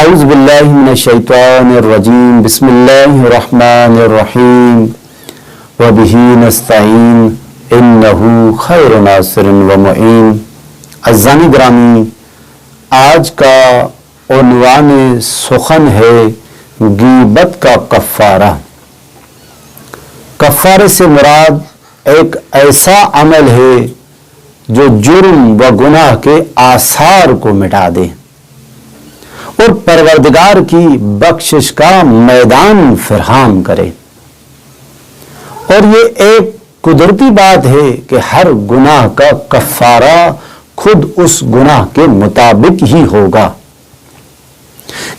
اعوذ باللہ من الشیطان الرجیم بسم اللہ الرحمن الرحیم وبہ نستعین انہ خیر ناصر و معین۔ عزیزان گرامی، آج کا عنوان سخن ہے غیبت کا کفارہ۔ کفارے سے مراد ایک ایسا عمل ہے جو جرم و گناہ کے آثار کو مٹا دے اور پروردگار کی بخشش کا میدان فراہم کرے، اور یہ ایک قدرتی بات ہے کہ ہر گناہ کا کفارہ خود اس گناہ کے مطابق ہی ہوگا۔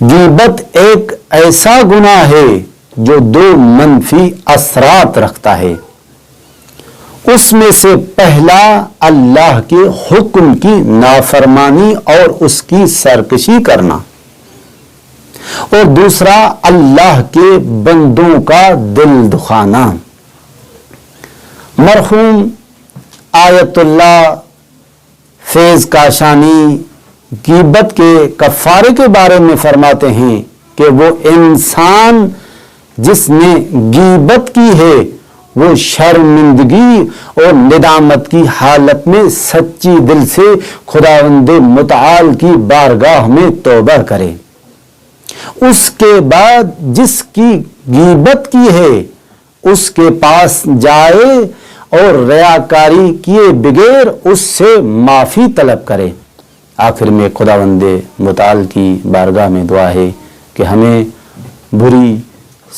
غیبت ایک ایسا گناہ ہے جو دو منفی اثرات رکھتا ہے۔ اس میں سے پہلا اللہ کے حکم کی نافرمانی اور اس کی سرکشی کرنا، اور دوسرا اللہ کے بندوں کا دل دکھانا۔ مرحوم آیت اللہ فیض کاشانی غیبت کے کفارے کے بارے میں فرماتے ہیں کہ وہ انسان جس نے غیبت کی ہے وہ شرمندگی اور ندامت کی حالت میں سچی دل سے خداوند متعال کی بارگاہ میں توبہ کرے۔ اس کے بعد جس کی غیبت کی ہے اس کے پاس جائے اور ریاکاری کیے بغیر اس سے معافی طلب کرے۔ آخر میں خداوند متعال کی بارگاہ میں دعا ہے کہ ہمیں بری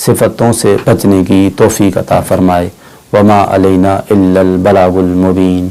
صفتوں سے بچنے کی توفیق عطا فرمائے۔ وما علینا الا البلاغ المبین۔